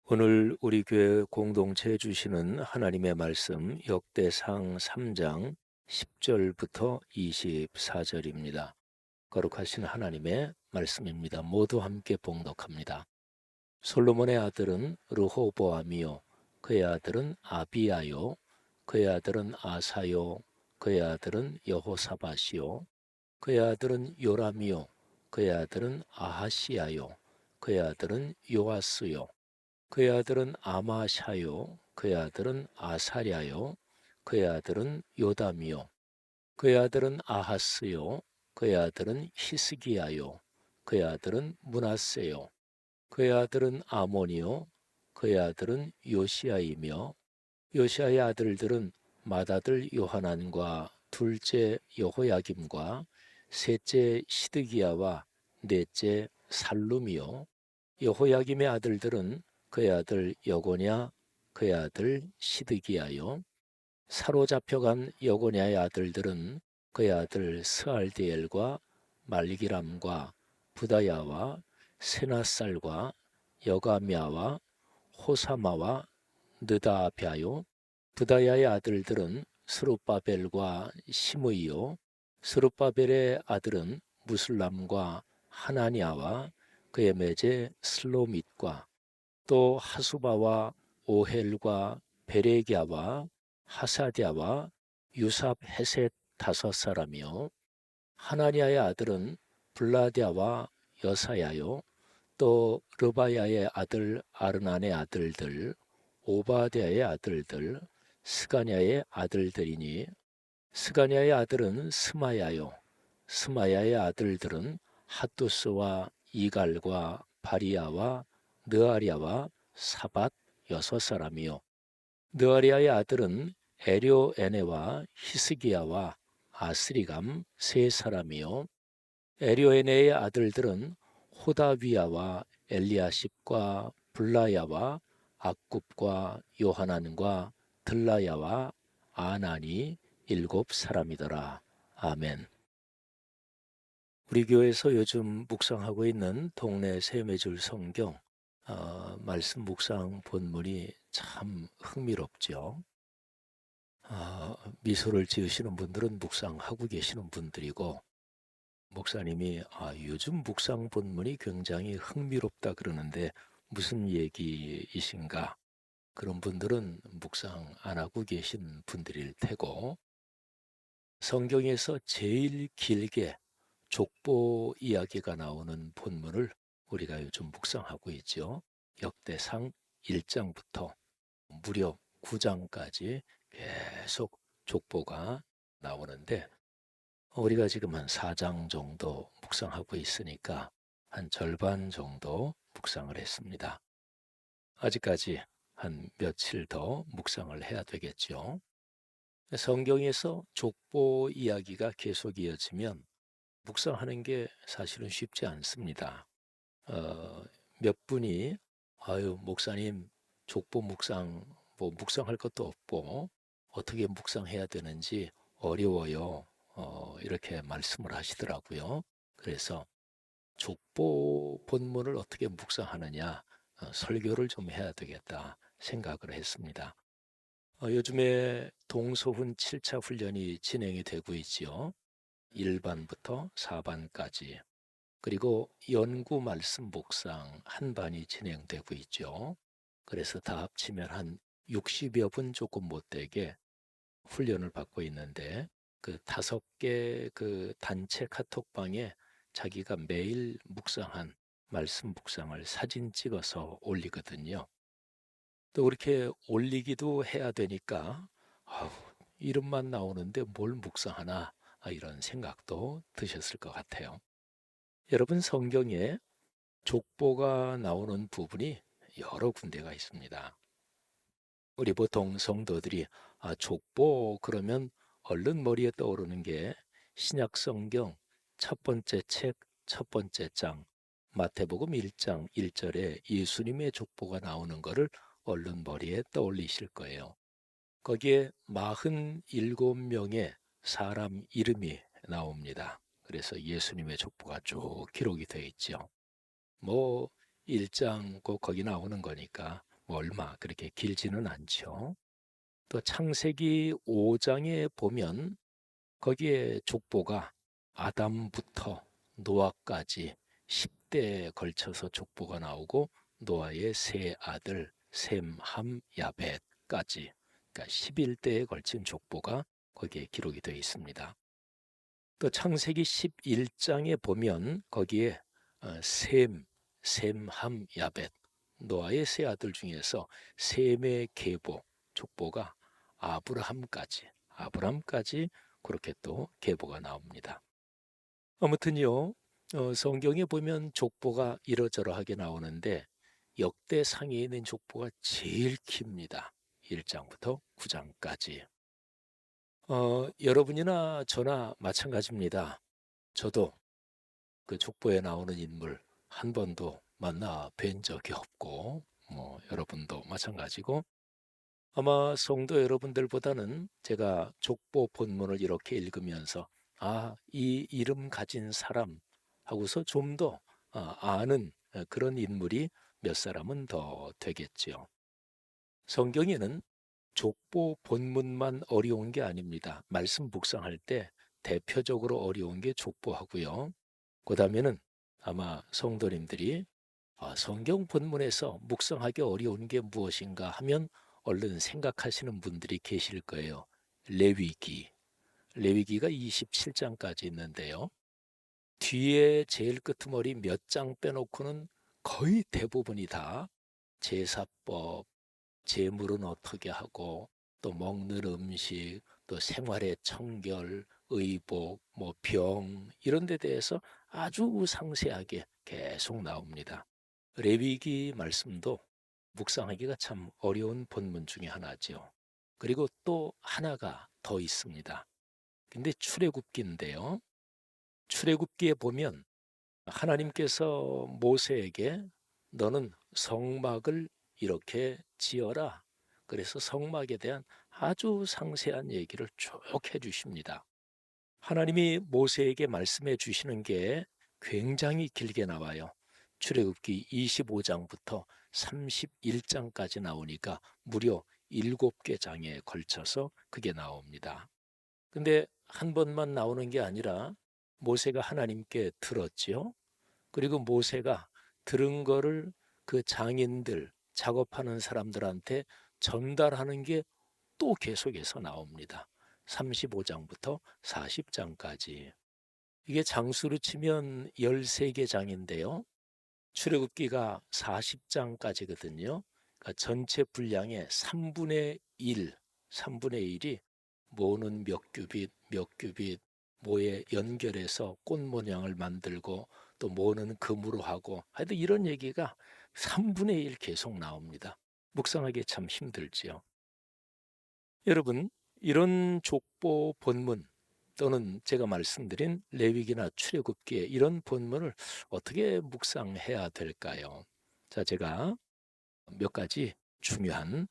오늘 우리 교회 공동체에 주시는 하나님의 말씀 역대상 3장 10절부터 24절입니다. 거룩하신 하나님의 말씀입니다. 모두 함께 봉독합니다. 솔로몬의 아들은 르호보암이요 그의 아들은 아비야요 그의 아들은 아사요 그의 아들은 여호사밧이요 그의 아들은 요람이요 그의 아들은 아하시야요 그의 아들은 요아스요 그의 아들은 아마샤요 그의 아들은 아사랴요 그의 아들은 요담이요 그의 아들은 아하스요 그의 아들은 히스기야요 그의 아들은 므낫세요 그의 아들은 아몬이요 그의 아들은 요시야이며 요시야의 아들들은 맏아들 요하난과 둘째 여호야김과 셋째 시드기야와 넷째 살룸이요 여호야김의 아들들은 그의 아들 여고냐 그의 아들 시드기야요 사로잡혀간 여고냐의 아들들은 그의 아들 스알디엘과 말기람과 부다야와 세나살과 여가미아와 호사마와 느다아벼요 부다야의 아들들은 스룹바벨과 시므이요 스룹바벨의 아들은 무슬람과 하나니아와 그의 매제 슬로밋과 또 하수바와 오헬과 베레기야와 하사디아와 유삽 헤셋 다섯 사람이요 하나니아의 아들은 블라디아와 여사야요 또 르바야의 아들 아르난의 아들들 오바댜의 아들들 스가냐의 아들들이니 스가냐의 아들은 스마야요 스마야의 아들들은 핫두스와 이갈과 바리야와 느아리아와 사밧 여섯 사람이요 느아리아의 아들은 에료에네와 히스기야와 아스리감 세 사람이요 에료에네의 아들들은 호다위야와 엘리아십과 블라야와 악굽과 요하난과 들라야와 아나니 일곱 사람이더라. 아멘. 우리 교회에서 요즘 묵상하고 있는 동네 세매줄 성경 말씀 묵상 본문이 참 흥미롭죠. 미소를 지으시는 분들은 묵상하고 계시는 분들이고 목사님이 요즘 묵상 본문이 굉장히 흥미롭다 그러는데 무슨 얘기이신가? 그런 분들은 묵상 안 하고 계신 분들일 테고 성경에서 제일 길게 족보 이야기가 나오는 본문을 우리가 요즘 묵상하고 있죠. 역대상 1장부터 무려 9장까지 계속 족보가 나오는데 우리가 지금 한 4장 정도 묵상하고 있으니까 한 절반 정도 묵상을 했습니다. 아직까지 한 며칠 더 묵상을 해야 되겠죠. 성경에서 족보 이야기가 계속 이어지면 묵상하는 게 사실은 쉽지 않습니다. 몇 분이 아유 목사님 족보 묵상 뭐 묵상할 것도 없고 어떻게 묵상해야 되는지 어려워요. 이렇게 말씀을 하시더라고요. 그래서 족보 본문을 어떻게 묵상하느냐 설교를 좀 해야 되겠다 생각을 했습니다. 요즘에 동서훈 7차 훈련이 진행이 되고 있지요. 1반부터 4반까지 그리고 연구 말씀 묵상 한 반이 진행되고 있죠. 그래서 다 합치면 한 60여 분 조금 못 되게 훈련을 받고 있는데 그 5개 그 단체 카톡방에 자기가 매일 묵상한 말씀 묵상을 사진 찍어서 올리거든요. 또 그렇게 올리기도 해야 되니까 아우, 이름만 나오는데 뭘 묵상하나 이런 생각도 드셨을 것 같아요. 여러분 성경에 족보가 나오는 부분이 여러 군데가 있습니다. 우리 보통 성도들이 족보 그러면 얼른 머리에 떠오르는 게 신약 성경 첫 번째 책 첫 번째 장 마태복음 1장 1절에 예수님의 족보가 나오는 것을 얼른 머리에 떠올리실 거예요. 거기에 47명의 사람 이름이 나옵니다. 그래서 예수님의 족보가 쭉 기록이 되어 있죠. 뭐 1장 꼭 거기 나오는 거니까 뭐 얼마 그렇게 길지는 않죠. 또 창세기 5장에 보면 거기에 족보가 아담부터 노아까지 10대에 걸쳐서 족보가 나오고 노아의 세 아들 셈, 함, 야벳까지 그러니까 11대에 걸친 족보가 거기에 기록이 되어 있습니다. 또 창세기 11장에 보면 거기에 셈, 함, 야벳 노아의 세 아들 중에서 셈의 계보 족보가 아브라함까지 그렇게 또 계보가 나옵니다. 아무튼요, 성경에 보면 족보가 이러저러하게 나오는데 역대상에 있는 족보가 제일 깁니다. 1장부터 9장까지. 여러분이나 저나 마찬가지입니다. 저도 그 족보에 나오는 인물 한 번도 만나 뵌 적이 없고 여러분도 마찬가지고 아마 성도 여러분들보다는 제가 족보 본문을 이렇게 읽으면서 이 이름 가진 사람 하고서 좀 더 아는 그런 인물이 몇 사람은 더 되겠지요. 성경에는 족보 본문만 어려운 게 아닙니다. 말씀 묵상할 때 대표적으로 어려운 게 족보하고요. 그 다음에는 아마 성도님들이 성경 본문에서 묵상하기 어려운 게 무엇인가 하면 얼른 생각하시는 분들이 계실 거예요. 레위기가 27장까지 있는데요. 뒤에 제일 끄트머리 몇 장 빼놓고는 거의 대부분이 다 제사법, 제물은 어떻게 하고 또 먹는 음식, 또 생활의 청결, 의복, 병 이런 데 대해서 아주 상세하게 계속 나옵니다. 레위기 말씀도 묵상하기가 참 어려운 본문 중에 하나죠. 그리고 또 하나가 더 있습니다. 근데 출애굽기인데요. 출애굽기에 보면 하나님께서 모세에게 너는 성막을 이렇게 지어라. 그래서 성막에 대한 아주 상세한 얘기를 쭉 해주십니다. 하나님이 모세에게 말씀해 주시는 게 굉장히 길게 나와요. 출애굽기 25장부터 31장까지 나오니까 무려 7개 장에 걸쳐서 그게 나옵니다. 근데 한 번만 나오는 게 아니라 모세가 하나님께 들었지요. 그리고 모세가 들은 거를 그 장인들, 작업하는 사람들한테 전달하는 게 또 계속해서 나옵니다. 35장부터 40장까지. 이게 장수로 치면 13개 장인데요. 출애굽기가 40장까지거든요. 그러니까 전체 분량의 3분의 1이 모는 몇 규빗, 모에 연결해서 꽃 모양을 만들고 또 모는 금으로 하고 하여튼 이런 얘기가 3분의 1 계속 나옵니다. 묵상하기 참 힘들지요. 여러분, 이런 족보 본문 또는 제가 말씀드린 레위기나 출애굽기에 이런 본문을 어떻게 묵상해야 될까요? 자, 제가 몇 가지 중요한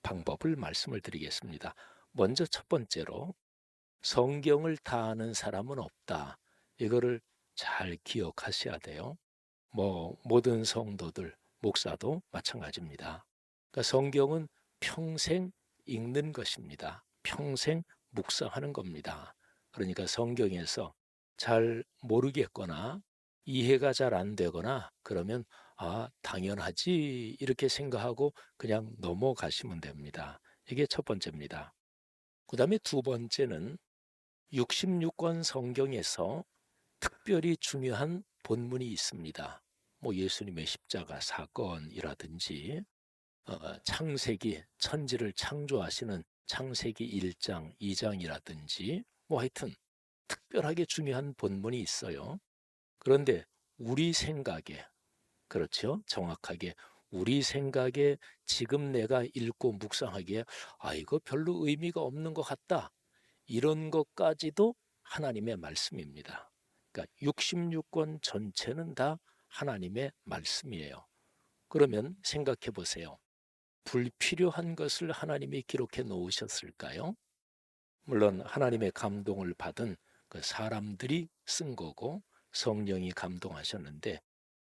방법을 말씀을 드리겠습니다. 먼저 첫 번째로 성경을 다 아는 사람은 없다. 이거를 잘 기억하셔야 돼요. 모든 성도들, 목사도 마찬가지입니다. 그러니까 성경은 평생 읽는 것입니다. 평생 묵상하는 겁니다. 그러니까 성경에서 잘 모르겠거나 이해가 잘 안 되거나 그러면 당연하지 이렇게 생각하고 그냥 넘어가시면 됩니다. 이게 첫 번째입니다. 그 다음에 두 번째는 66권 성경에서 특별히 중요한 본문이 있습니다. 예수님의 십자가 사건이라든지 창세기, 천지를 창조하시는 창세기 1장, 2장이라든지 하여튼 특별하게 중요한 본문이 있어요. 그런데 우리 생각에 그렇죠? 정확하게 우리 생각에 지금 내가 읽고 묵상하기에 이거 별로 의미가 없는 것 같다. 이런 것까지도 하나님의 말씀입니다. 그러니까 66권 전체는 다 하나님의 말씀이에요. 그러면 생각해 보세요. 불필요한 것을 하나님이 기록해 놓으셨을까요? 물론 하나님의 감동을 받은 그 사람들이 쓴 거고 성령이 감동하셨는데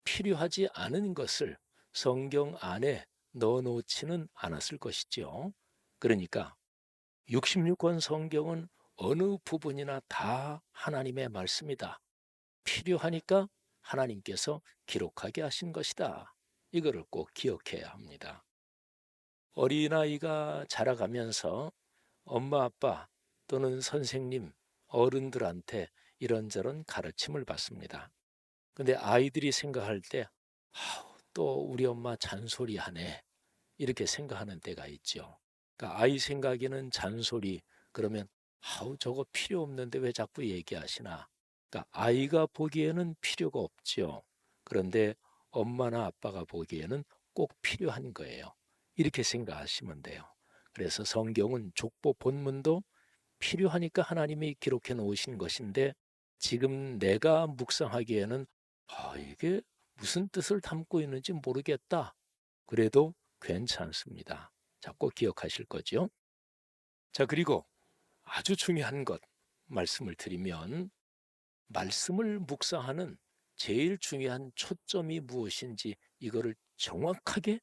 필요하지 않은 것을 성경 안에 넣어놓지는 않았을 것이지요. 그러니까 66권 성경은 어느 부분이나 다 하나님의 말씀이다. 필요하니까 하나님께서 기록하게 하신 것이다. 이거를 꼭 기억해야 합니다. 어린아이가 자라가면서 엄마 아빠 또는 선생님, 어른들한테 이런저런 가르침을 받습니다. 근데 아이들이 생각할 때 또 우리 엄마 잔소리하네 이렇게 생각하는 때가 있죠. 그러니까 아이 생각에는 잔소리 그러면 저거 필요 없는데 왜 자꾸 얘기하시나. 그러니까 아이가 보기에는 필요가 없죠. 그런데 엄마나 아빠가 보기에는 꼭 필요한 거예요. 이렇게 생각하시면 돼요. 그래서 성경은 족보 본문도 필요하니까 하나님이 기록해 놓으신 것인데 지금 내가 묵상하기에는 이게 무슨 뜻을 담고 있는지 모르겠다. 그래도 괜찮습니다. 자, 꼭 기억하실 거죠. 자, 그리고 아주 중요한 것 말씀을 드리면 말씀을 묵상하는 제일 중요한 초점이 무엇인지 이거를 정확하게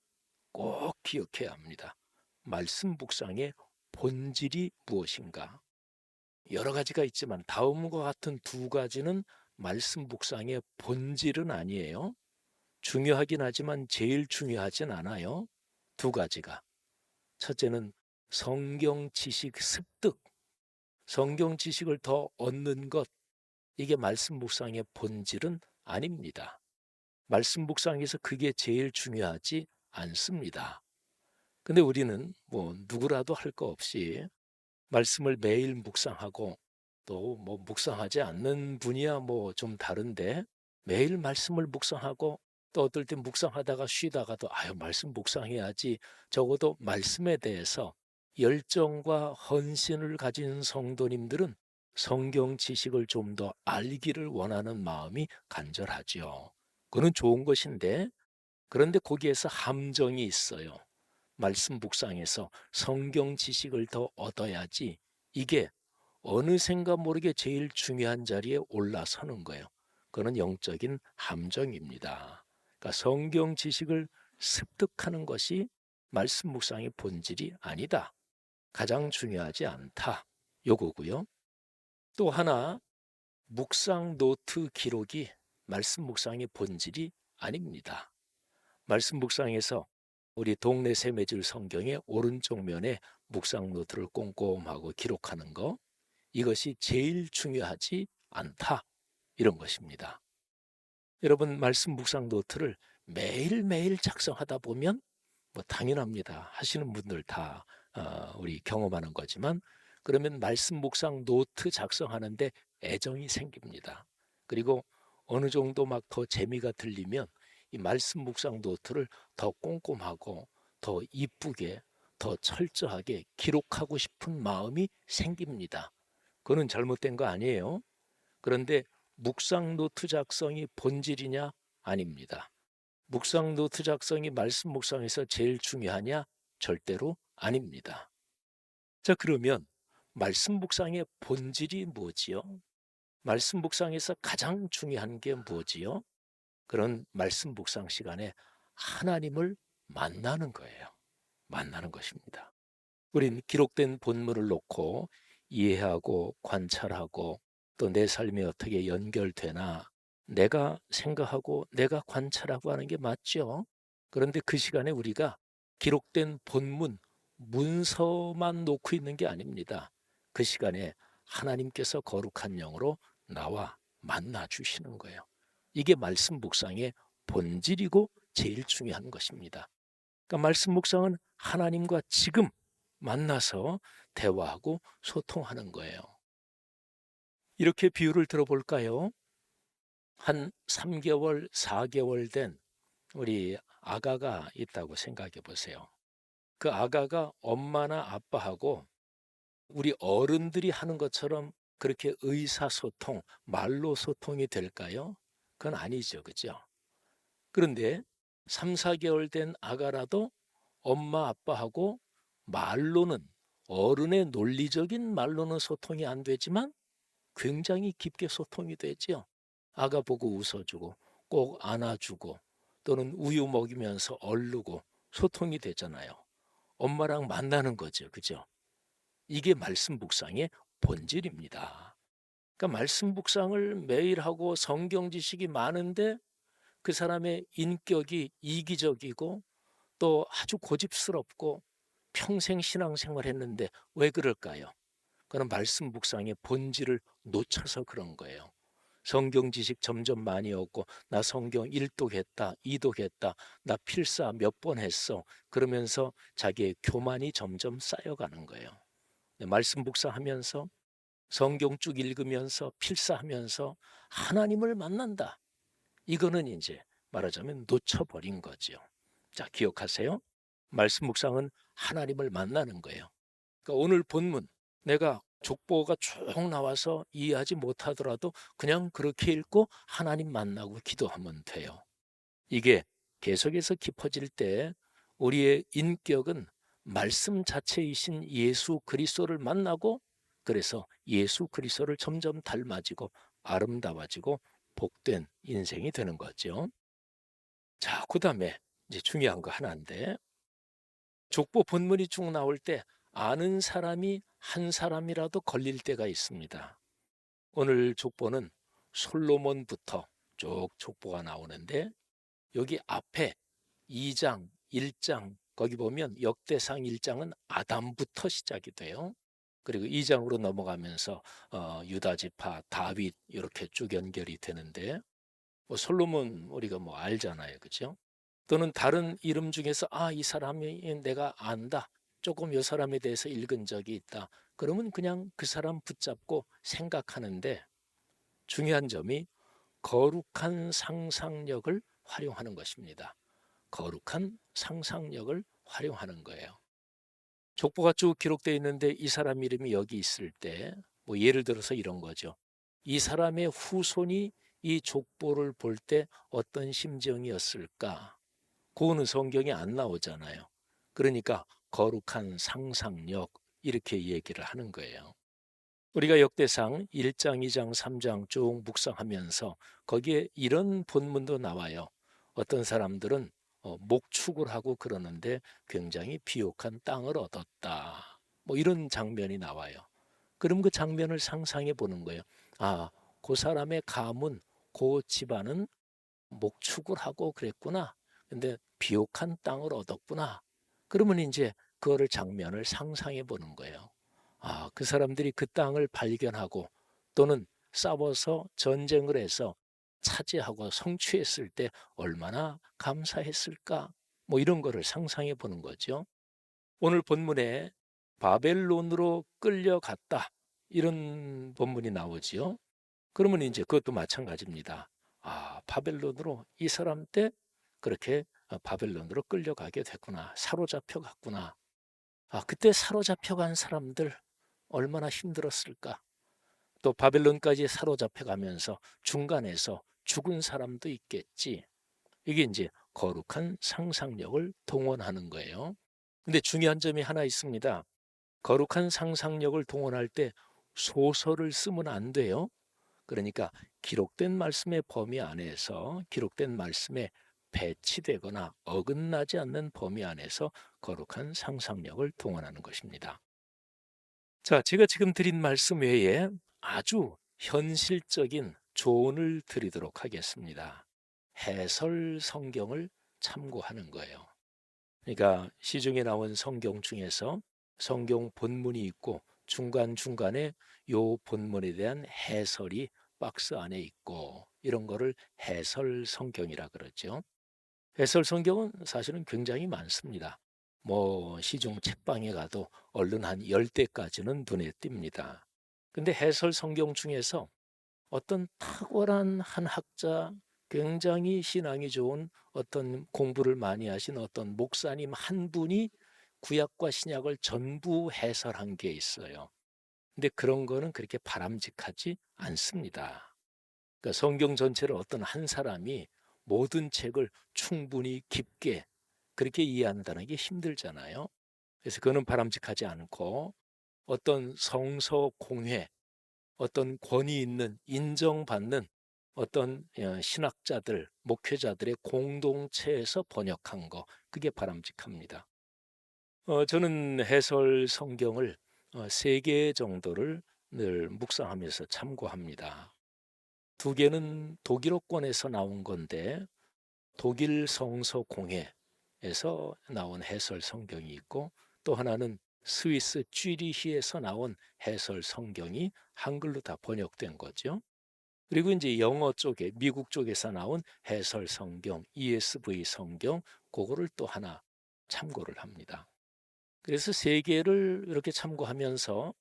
꼭 기억해야 합니다. 말씀 묵상의 본질이 무엇인가? 여러 가지가 있지만 다음과 같은 두 가지는 말씀 묵상의 본질은 아니에요. 중요하긴 하지만 제일 중요하진 않아요. 두 가지가. 첫째는 성경 지식 습득, 성경 지식을 더 얻는 것, 이게 말씀 묵상의 본질은 아닙니다. 말씀 묵상에서 그게 제일 중요하지 않습니다. 근데 우리는 누구라도 할 거 없이 말씀을 매일 묵상하고 또 묵상하지 않는 분이야 좀 다른데 매일 말씀을 묵상하고 또 어떨 땐 묵상하다가 쉬다가도 말씀 묵상해야지 적어도 말씀에 대해서 열정과 헌신을 가진 성도님들은 성경 지식을 좀 더 알기를 원하는 마음이 간절하죠. 그건 좋은 것인데 그런데 거기에서 함정이 있어요. 말씀 묵상에서 성경 지식을 더 얻어야지 이게 어느샌가 모르게 제일 중요한 자리에 올라서는 거예요. 그건 영적인 함정입니다. 그러니까 성경 지식을 습득하는 것이 말씀 묵상의 본질이 아니다. 가장 중요하지 않다. 요거고요. 또 하나 묵상 노트 기록이 말씀 묵상의 본질이 아닙니다. 말씀 묵상에서 우리 동네 새매질 성경의 오른쪽 면에 묵상 노트를 꼼꼼하고 기록하는 거 이것이 제일 중요하지 않다 이런 것입니다. 여러분 말씀 묵상 노트를 매일매일 작성하다 보면 당연합니다. 하시는 분들 다 우리 경험하는 거지만 그러면 말씀 묵상 노트 작성하는데 애정이 생깁니다. 그리고 어느 정도 막 더 재미가 들리면 이 말씀 묵상 노트를 더 꼼꼼하고 더 이쁘게 더 철저하게 기록하고 싶은 마음이 생깁니다. 그거는 잘못된 거 아니에요. 그런데 묵상 노트 작성이 본질이냐? 아닙니다. 묵상 노트 작성이 말씀 묵상에서 제일 중요하냐? 절대로 아닙니다. 자, 그러면 말씀 묵상의 본질이 뭐지요? 말씀 묵상에서 가장 중요한 게 뭐지요? 그런 말씀 묵상 시간에 하나님을 만나는 거예요. 만나는 것입니다. 우린 기록된 본문을 놓고 이해하고 관찰하고 또 내 삶이 어떻게 연결되나 내가 생각하고 내가 관찰하고 하는 게 맞죠. 그런데 그 시간에 우리가 기록된 본문 문서만 놓고 있는 게 아닙니다. 그 시간에 하나님께서 거룩한 영으로 나와 만나 주시는 거예요. 이게 말씀 묵상의 본질이고 제일 중요한 것입니다. 그러니까 말씀 묵상은 하나님과 지금 만나서 대화하고 소통하는 거예요. 이렇게 비유를 들어볼까요? 한 3개월, 4개월 된 우리 아가가 있다고 생각해 보세요. 그 아가가 엄마나 아빠하고 우리 어른들이 하는 것처럼 그렇게 의사소통, 말로 소통이 될까요? 그건 아니죠. 그죠? 그런데 3, 4개월 된 아가라도 엄마 아빠하고 말로는 어른의 논리적인 말로는 소통이 안 되지만 굉장히 깊게 소통이 되죠. 아가 보고 웃어주고 꼭 안아주고 또는 우유 먹이면서 얼르고 소통이 되잖아요. 엄마랑 만나는 거죠. 그죠? 이게 말씀 묵상의 본질입니다. 그러니까 말씀 묵상을 매일 하고 성경 지식이 많은데 그 사람의 인격이 이기적이고 또 아주 고집스럽고 평생 신앙생활 했는데 왜 그럴까요? 그는 말씀 묵상의 본질을 놓쳐서 그런 거예요. 성경 지식 점점 많이 얻고 나 성경 1독했다, 2독했다, 나 필사 몇 번 했어. 그러면서 자기의 교만이 점점 쌓여가는 거예요. 말씀 묵상하면서 성경 쭉 읽으면서 필사하면서 하나님을 만난다. 이거는 이제 말하자면 놓쳐버린 거죠. 자, 기억하세요. 말씀 묵상은 하나님을 만나는 거예요. 그러니까 오늘 본문 내가 족보가 쭉 나와서 이해하지 못하더라도 그냥 그렇게 읽고 하나님 만나고 기도하면 돼요. 이게 계속해서 깊어질 때 우리의 인격은 말씀 자체이신 예수 그리스도를 만나고 그래서 예수 그리스도를 점점 닮아지고 아름다워지고 복된 인생이 되는 거죠. 자, 그다음에 이제 중요한 거 하나인데 족보 본문이 쭉 나올 때 아는 사람이 한 사람이라도 걸릴 때가 있습니다. 오늘 족보는 솔로몬부터 쭉 족보가 나오는데 여기 앞에 2장, 1장 거기 보면 역대상 1장은 아담부터 시작이 돼요. 그리고 2장으로 넘어가면서 유다 지파, 다윗 이렇게 쭉 연결이 되는데 뭐 솔로몬 우리가 뭐 알잖아요. 그죠? 또는 다른 이름 중에서 이 사람이 내가 안다. 조금 이 사람에 대해서 읽은 적이 있다. 그러면 그냥 그 사람 붙잡고 생각하는데 중요한 점이 거룩한 상상력을 활용하는 것입니다. 거룩한 상상력을 활용하는 거예요. 족보가 쭉 기록되어 있는데 이 사람 이름이 여기 있을 때 뭐 예를 들어서 이런 거죠. 이 사람의 후손이 이 족보를 볼 때 어떤 심정이었을까? 그거는 성경에 안 나오잖아요. 그러니까 거룩한 상상력 이렇게 얘기를 하는 거예요. 우리가 역대상 1장, 2장, 3장 쭉 묵상하면서 거기에 이런 본문도 나와요. 어떤 사람들은 목축을 하고 그러는데 굉장히 비옥한 땅을 얻었다. 뭐 이런 장면이 나와요. 그럼 그 장면을 상상해 보는 거예요. 그 사람의 가문, 그 집안은 목축을 하고 그랬구나. 근데 비옥한 땅을 얻었구나. 그러면 이제 그거를 장면을 상상해 보는 거예요. 그 사람들이 그 땅을 발견하고 또는 싸워서 전쟁을 해서 차지하고 성취했을 때 얼마나 감사했을까? 뭐 이런 거를 상상해 보는 거죠. 오늘 본문에 바벨론으로 끌려갔다. 이런 본문이 나오지요. 그러면 이제 그것도 마찬가지입니다. 바벨론으로 이 사람 때 그렇게 바벨론으로 끌려가게 됐구나. 사로잡혀 갔구나. 그때 사로잡혀 간 사람들 얼마나 힘들었을까. 또 바벨론까지 사로잡혀 가면서 중간에서 죽은 사람도 있겠지. 이게 이제 거룩한 상상력을 동원하는 거예요. 근데 중요한 점이 하나 있습니다. 거룩한 상상력을 동원할 때 소설을 쓰면 안 돼요. 그러니까 기록된 말씀의 범위 안에서 기록된 말씀에 배치되거나 어긋나지 않는 범위 안에서 거룩한 상상력을 동원하는 것입니다. 자, 제가 지금 드린 말씀 외에 아주 현실적인 조언을 드리도록 하겠습니다. 해설 성경을 참고하는 거예요. 그러니까 시중에 나온 성경 중에서 성경 본문이 있고 중간중간에 요 본문에 대한 해설이 박스 안에 있고 이런 거를 해설 성경이라 그러죠. 해설 성경은 사실은 굉장히 많습니다. 뭐 시중 책방에 가도 얼른 한 10대까지는 눈에 띕니다. 근데 해설 성경 중에서 어떤 탁월한 한 학자, 굉장히 신앙이 좋은 어떤 공부를 많이 하신 어떤 목사님 한 분이 구약과 신약을 전부 해설한 게 있어요. 근데 그런 거는 그렇게 바람직하지 않습니다. 그러니까 성경 전체를 어떤 한 사람이 모든 책을 충분히 깊게 그렇게 이해한다는 게 힘들잖아요. 그래서 그거는 바람직하지 않고 어떤 성서 공회, 어떤 권위 있는 인정받는 어떤 신학자들, 목회자들의 공동체에서 번역한 거, 그게 바람직합니다. 저는 해설 성경을 3개 정도를 늘 묵상하면서 참고합니다. 2개는 독일어권에서 나온 건데 독일 성서 공회에서 나온 해설 성경이 있고, 또 하나는 스위스 쥐리히에서 나온 해설 성경이 한글로 다 번역된 거죠. 그리고 이제 영어 쪽에 미국 쪽에서 나온 해설 성경, ESV 성경, 그거를 또 하나 참고를 합니다. 그래서 3개를 이렇게 참고하면서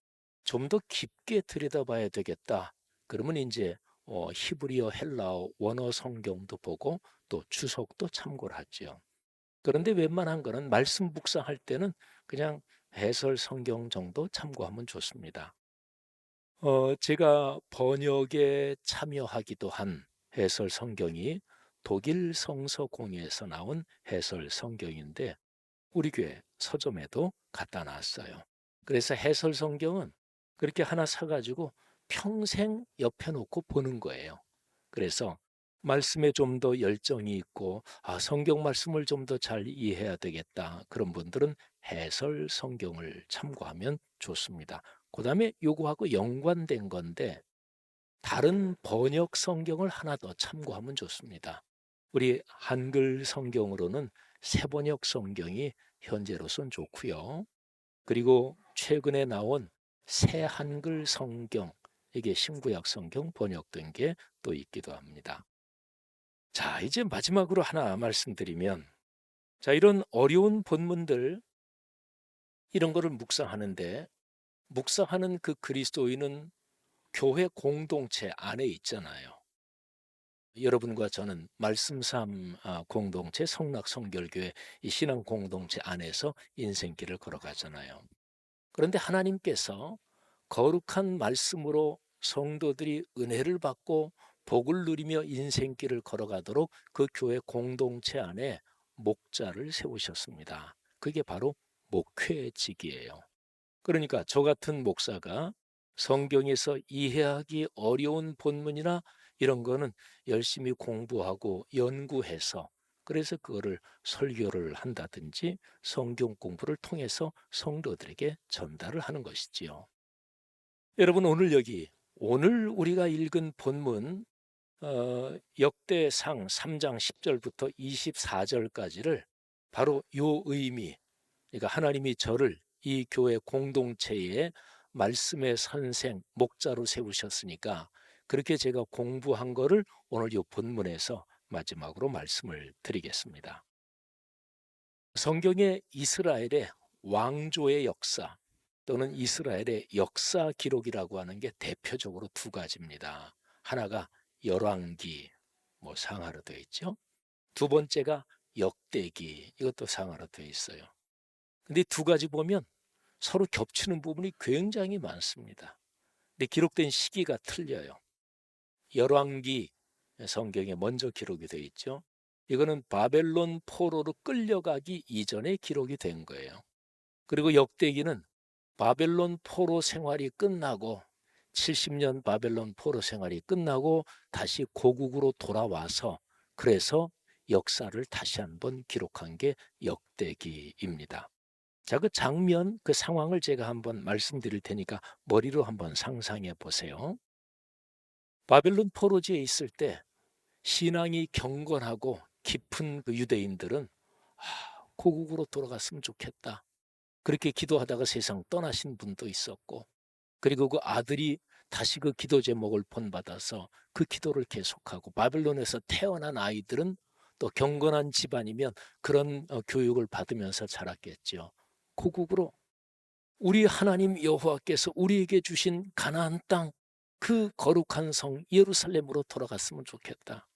좀 더 깊게 들여다봐야 되겠다. 그러면 이제 히브리어, 헬라어, 원어 성경도 보고 또 주석도 참고를 하죠. 그런데 웬만한 거는 말씀 묵상할 때는 그냥 해설 성경 정도 참고하면 좋습니다. 제가 번역에 참여하기도 한 해설 성경이 독일 성서 공회에서 나온 해설 성경인데 우리 교회 서점에도 갖다 놨어요. 그래서 해설 성경은 그렇게 하나 사가지고 평생 옆에 놓고 보는 거예요. 그래서 말씀에 좀 더 열정이 있고 성경 말씀을 좀 더 잘 이해해야 되겠다. 그런 분들은 해설 성경을 참고하면 좋습니다. 그다음에 요거하고 연관된 건데 다른 번역 성경을 하나 더 참고하면 좋습니다. 우리 한글 성경으로는 새번역 성경이 현재로선 좋고요. 그리고 최근에 나온 새 한글 성경, 이게 신구약 성경 번역된 게 또 있기도 합니다. 자, 이제 마지막으로 하나 말씀드리면, 자, 이런 어려운 본문들, 이런 거를 묵상하는데 묵상하는 그 그리스도인은 교회 공동체 안에 있잖아요. 여러분과 저는 말씀삼 공동체, 성락성결교회 이 신앙 공동체 안에서 인생길을 걸어가잖아요. 그런데 하나님께서 거룩한 말씀으로 성도들이 은혜를 받고 복을 누리며 인생길을 걸어가도록 그 교회 공동체 안에 목자를 세우셨습니다. 그게 바로 목회직이에요. 그러니까 저 같은 목사가 성경에서 이해하기 어려운 본문이나 이런 거는 열심히 공부하고 연구해서, 그래서 그거를 설교를 한다든지 성경 공부를 통해서 성도들에게 전달을 하는 것이지요. 여러분, 오늘 우리가 읽은 본문 역대상 3장 10절부터 24절까지를 바로 요 의미, 그러니까 하나님이 저를 이 교회 공동체의 말씀의 선생, 목자로 세우셨으니까 그렇게 제가 공부한 거를 오늘 이 본문에서 마지막으로 말씀을 드리겠습니다. 성경의 이스라엘의 왕조의 역사 또는 이스라엘의 역사 기록이라고 하는 게 대표적으로 2가지입니다. 하나가 열왕기, 상하로 되어 있죠. 2번째가 역대기, 이것도 상하로 되어 있어요. 근데 2가지 보면 서로 겹치는 부분이 굉장히 많습니다. 근데 기록된 시기가 틀려요. 열왕기 성경에 먼저 기록이 되어 있죠. 이거는 바벨론 포로로 끌려가기 이전에 기록이 된 거예요. 그리고 역대기는 바벨론 포로 생활이 끝나고 70년 바벨론 포로 생활이 끝나고 다시 고국으로 돌아와서 그래서 역사를 다시 한번 기록한 게 역대기입니다. 자, 그 장면, 그 상황을 제가 한번 말씀드릴 테니까 머리로 한번 상상해 보세요. 바벨론 포로지에 있을 때 신앙이 경건하고 깊은 그 유대인들은 고국으로 돌아갔으면 좋겠다. 그렇게 기도하다가 세상 떠나신 분도 있었고, 그리고 그 아들이 다시 그 기도 제목을 본받아서 그 기도를 계속하고, 바벨론에서 태어난 아이들은 또 경건한 집안이면 그런 교육을 받으면서 자랐겠죠. 고국으로 우리 하나님 여호와께서 우리에게 주신 가나안 땅, 그 거룩한 성 예루살렘으로 돌아갔으면 좋겠다.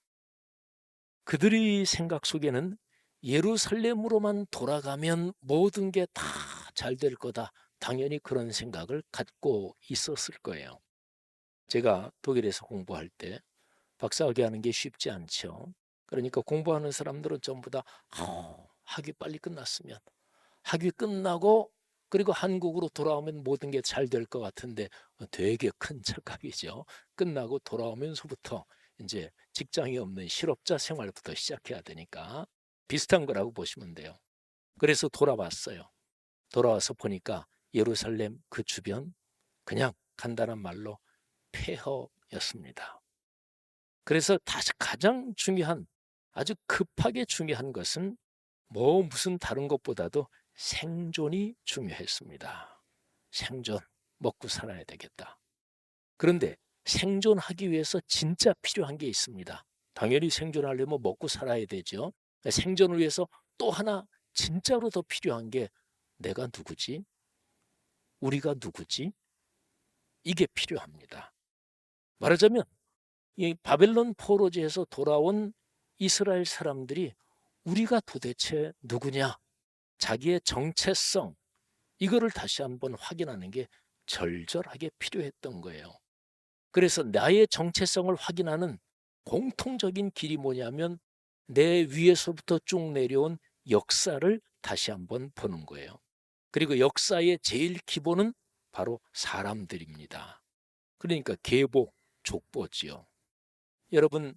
그들의 생각 속에는 예루살렘으로만 돌아가면 모든 게 다 잘 될 거다. 당연히 그런 생각을 갖고 있었을 거예요. 제가 독일에서 공부할 때 박사학위 하는 게 쉽지 않죠. 그러니까 공부하는 사람들은 전부 다 학위 빨리 끝났으면, 학위 끝나고 그리고 한국으로 돌아오면 모든 게 잘 될 것 같은데 되게 큰 착각이죠. 끝나고 돌아오면서부터 이제 직장이 없는 실업자 생활부터 시작해야 되니까 비슷한 거라고 보시면 돼요. 그래서 돌아왔어요. 돌아와서 보니까 예루살렘 그 주변 그냥 간단한 말로 폐허였습니다. 그래서 다시 가장 중요한 아주 급하게 중요한 것은 무슨 다른 것보다도 생존이 중요했습니다. 생존, 먹고 살아야 되겠다. 그런데 생존하기 위해서 진짜 필요한 게 있습니다. 당연히 생존하려면 먹고 살아야 되죠. 생존을 위해서 또 하나 진짜로 더 필요한 게 내가 누구지? 우리가 누구지? 이게 필요합니다. 말하자면 이 바벨론 포로지에서 돌아온 이스라엘 사람들이 우리가 도대체 누구냐? 자기의 정체성, 이거를 다시 한번 확인하는 게 절절하게 필요했던 거예요. 그래서 나의 정체성을 확인하는 공통적인 길이 뭐냐면 내 위에서부터 쭉 내려온 역사를 다시 한번 보는 거예요. 그리고 역사의 제일 기본은 바로 사람들입니다. 그러니까 계보, 족보지요. 여러분,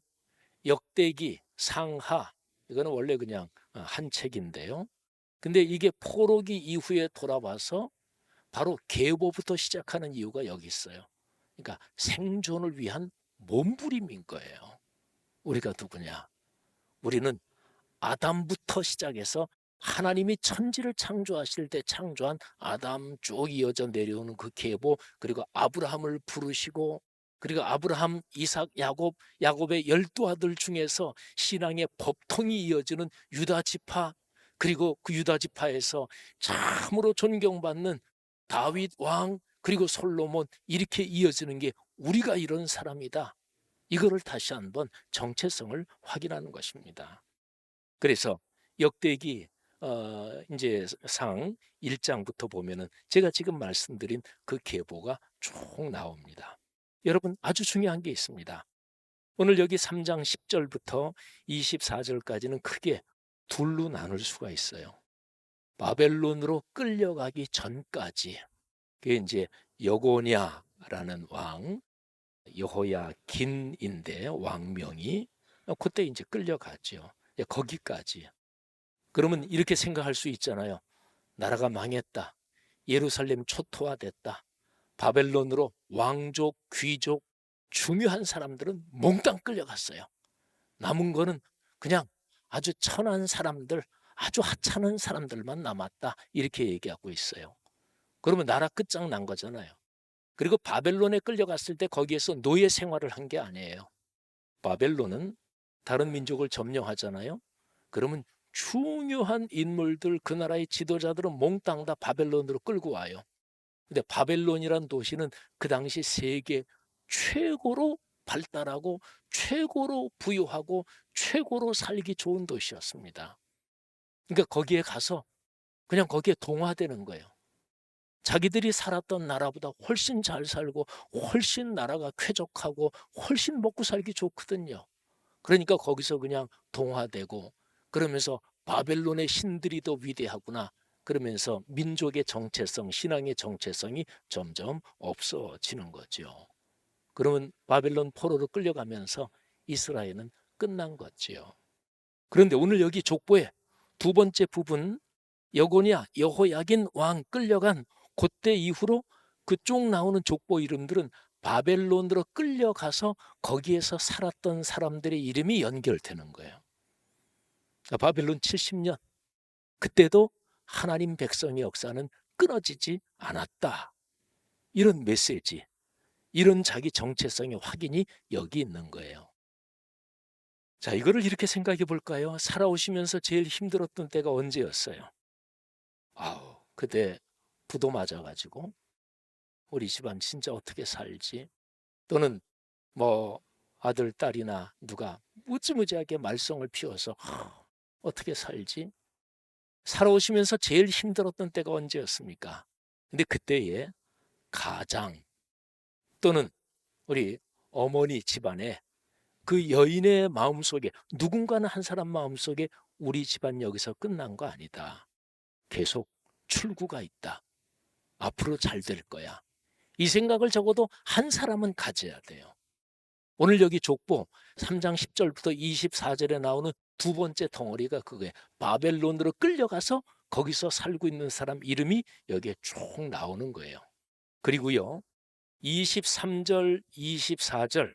역대기, 상하, 이거는 원래 그냥 한 책인데요. 근데 이게 포로기 이후에 돌아와서 바로 계보부터 시작하는 이유가 여기 있어요. 그러니까 생존을 위한 몸부림인 거예요. 우리가 누구냐? 우리는 아담부터 시작해서 하나님이 천지를 창조하실 때 창조한 아담 쭉 이어져 내려오는 그 계보, 그리고 아브라함을 부르시고, 그리고 아브라함, 이삭, 야곱의 12 아들 중에서 신앙의 법통이 이어지는 유다 지파, 그리고 그 유다 지파에서 참으로 존경받는 다윗 왕, 그리고 솔로몬, 이렇게 이어지는 게 우리가 이런 사람이다. 이거를 다시 한번 정체성을 확인하는 것입니다. 그래서 역대기 이제 상 1장부터 보면은 제가 지금 말씀드린 그 계보가 쭉 나옵니다. 여러분, 아주 중요한 게 있습니다. 오늘 여기 3장 10절부터 24절까지는 크게 둘로 나눌 수가 있어요. 바벨론으로 끌려가기 전까지, 그게 이제 여고냐라는 왕, 여호야긴인데 왕명이 그때 이제 끌려가죠. 거기까지. 그러면 이렇게 생각할 수 있잖아요. 나라가 망했다. 예루살렘 초토화됐다. 바벨론으로 왕족, 귀족, 중요한 사람들은 몽땅 끌려갔어요. 남은 거는 그냥 아주 천한 사람들, 아주 하찮은 사람들만 남았다. 이렇게 얘기하고 있어요. 그러면 나라 끝장난 거잖아요. 그리고 바벨론에 끌려갔을 때 거기에서 노예 생활을 한 게 아니에요. 바벨론은 다른 민족을 점령하잖아요. 그러면 중요한 인물들, 그 나라의 지도자들은 몽땅 다 바벨론으로 끌고 와요. 근데 바벨론이란 도시는 그 당시 세계 최고로 발달하고 최고로 부유하고 최고로 살기 좋은 도시였습니다. 그러니까 거기에 가서 그냥 거기에 동화되는 거예요. 자기들이 살았던 나라보다 훨씬 잘 살고 훨씬 나라가 쾌적하고 훨씬 먹고 살기 좋거든요. 그러니까 거기서 그냥 동화되고, 그러면서 바벨론의 신들이 더 위대하구나, 그러면서 민족의 정체성, 신앙의 정체성이 점점 없어지는 거죠. 그러면 바벨론 포로로 끌려가면서 이스라엘은 끝난 거지요. 그런데 오늘 여기 족보의 두 번째 부분, 여고냐 여호야긴 왕 끌려간 그때 이후로 그쪽 나오는 족보 이름들은 바벨론으로 끌려가서 거기에서 살았던 사람들의 이름이 연결되는 거예요. 그러니까 바벨론 70년, 그때도 하나님 백성의 역사는 끊어지지 않았다. 이런 메시지, 이런 자기 정체성의 확인이 여기 있는 거예요. 자, 이거를 이렇게 생각해 볼까요? 살아오시면서 제일 힘들었던 때가 언제였어요? 그때 부도 맞아가지고 우리 집안 진짜 어떻게 살지? 또는 뭐 아들, 딸이나 누가 무지무지하게 말썽을 피워서 어떻게 살지? 살아오시면서 제일 힘들었던 때가 언제였습니까? 근데 그때에 가장, 또는 우리 어머니 집안에 그 여인의 마음속에, 누군가는 한 사람 마음속에 우리 집안 여기서 끝난 거 아니다. 계속 출구가 있다. 앞으로 잘 될 거야. 이 생각을 적어도 한 사람은 가져야 돼요. 오늘 여기 족보 3장 10절부터 24절에 나오는 두 번째 덩어리가 그거예요. 바벨론으로 끌려가서 거기서 살고 있는 사람 이름이 여기에 쭉 나오는 거예요. 그리고요, 23절, 24절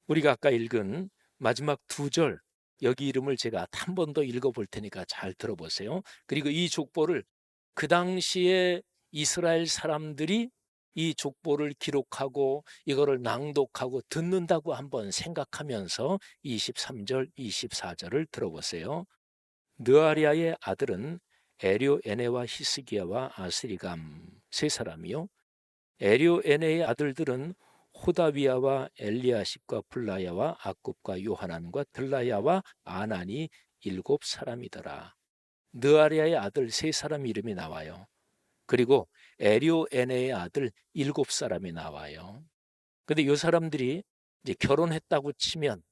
우리가 아까 읽은 마지막 두 절, 여기 이름을 제가 한 번 더 읽어볼 테니까 잘 들어보세요. 그리고 이 족보를 그 당시에 이스라엘 사람들이 이 족보를 기록하고 이거를 낭독하고 듣는다고 한번 생각하면서 23절, 24절을 들어보세요. 느아리아의 아들은 에료에네와 히스기야와 아스리감 세 사람이요. 에료에네의 아들들은 호다위야와 엘리야십과 블라야와 아굽과 요하난과 들라야와 아난이 7사람이더라. 느아리아의 아들 세 사람 이름이 나와요. 그리고 에료에네의 아들 7사람이 나와요. 근데 이 사람들이 이제 결혼했다고 치면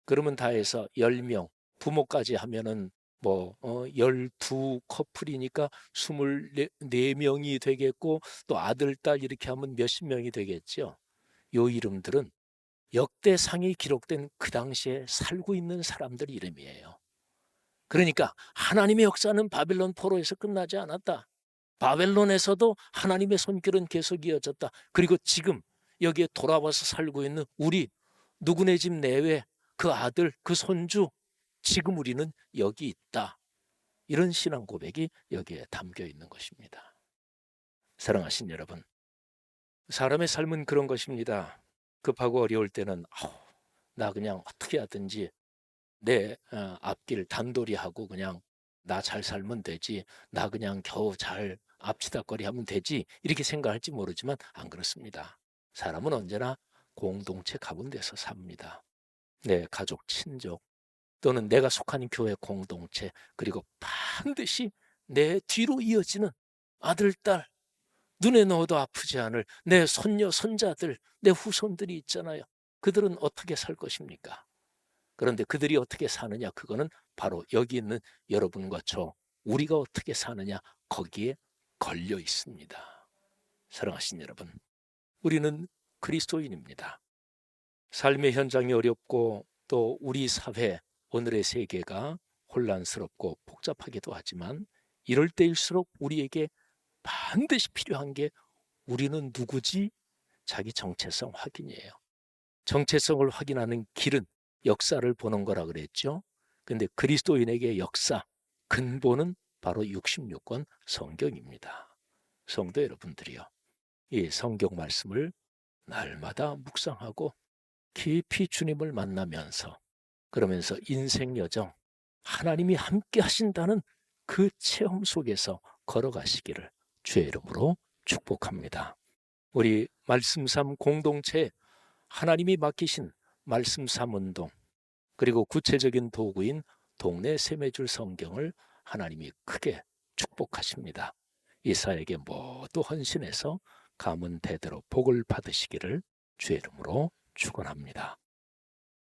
그러면 다 해서 10명, 부모까지 하면은 12 커플이니까 24명이 되겠고, 또 아들, 딸 이렇게 하면 몇십 명이 되겠죠. 요 이름들은 역대상이 기록된 그 당시에 살고 있는 사람들 이름이에요. 그러니까 하나님의 역사는 바벨론 포로에서 끝나지 않았다. 바벨론에서도 하나님의 손길은 계속 이어졌다. 그리고 지금 여기에 돌아와서 살고 있는 우리 누구네 집 내외 그 아들 그 손주 지금 우리는 여기 있다. 이런 신앙 고백이 여기에 담겨 있는 것입니다. 사랑하신 여러분, 사람의 삶은 그런 것입니다. 급하고 어려울 때는 나 그냥 어떻게 하든지 내 앞길 단도리하고 그냥 나 잘 살면 되지, 나 그냥 겨우 잘 앞치다거리하면 되지, 이렇게 생각할지 모르지만 안 그렇습니다. 사람은 언제나 공동체 가운데서 삽니다. 내 가족, 친족 또는 내가 속한 교회 공동체, 그리고 반드시 내 뒤로 이어지는 아들, 딸, 눈에 넣어도 아프지 않을 내 손녀, 손자들, 내 후손들이 있잖아요. 그들은 어떻게 살 것입니까? 그런데 그들이 어떻게 사느냐, 그거는 바로 여기 있는 여러분과 저, 우리가 어떻게 사느냐, 거기에 걸려 있습니다. 사랑하신 여러분, 우리는 그리스도인입니다. 삶의 현장이 어렵고 또 우리 사회, 오늘의 세계가 혼란스럽고 복잡하기도 하지만 이럴 때일수록 우리에게 반드시 필요한 게 우리는 누구지? 자기 정체성 확인이에요. 정체성을 확인하는 길은 역사를 보는 거라 그랬죠. 근데 그리스도인에게 역사, 근본은 바로 66권 성경입니다. 성도 여러분들이요, 이 성경 말씀을 날마다 묵상하고 깊이 주님을 만나면서, 그러면서 인생 여정, 하나님이 함께 하신다는 그 체험 속에서 걸어가시기를 주의 이름으로 축복합니다. 우리 말씀 삶 공동체, 하나님이 맡기신 말씀 삶 운동, 그리고 구체적인 도구인 동네 세매줄 성경을 하나님이 크게 축복하십니다. 이사에게 모두 헌신해서 가문 대대로 복을 받으시기를 주의 이름으로 축원합니다.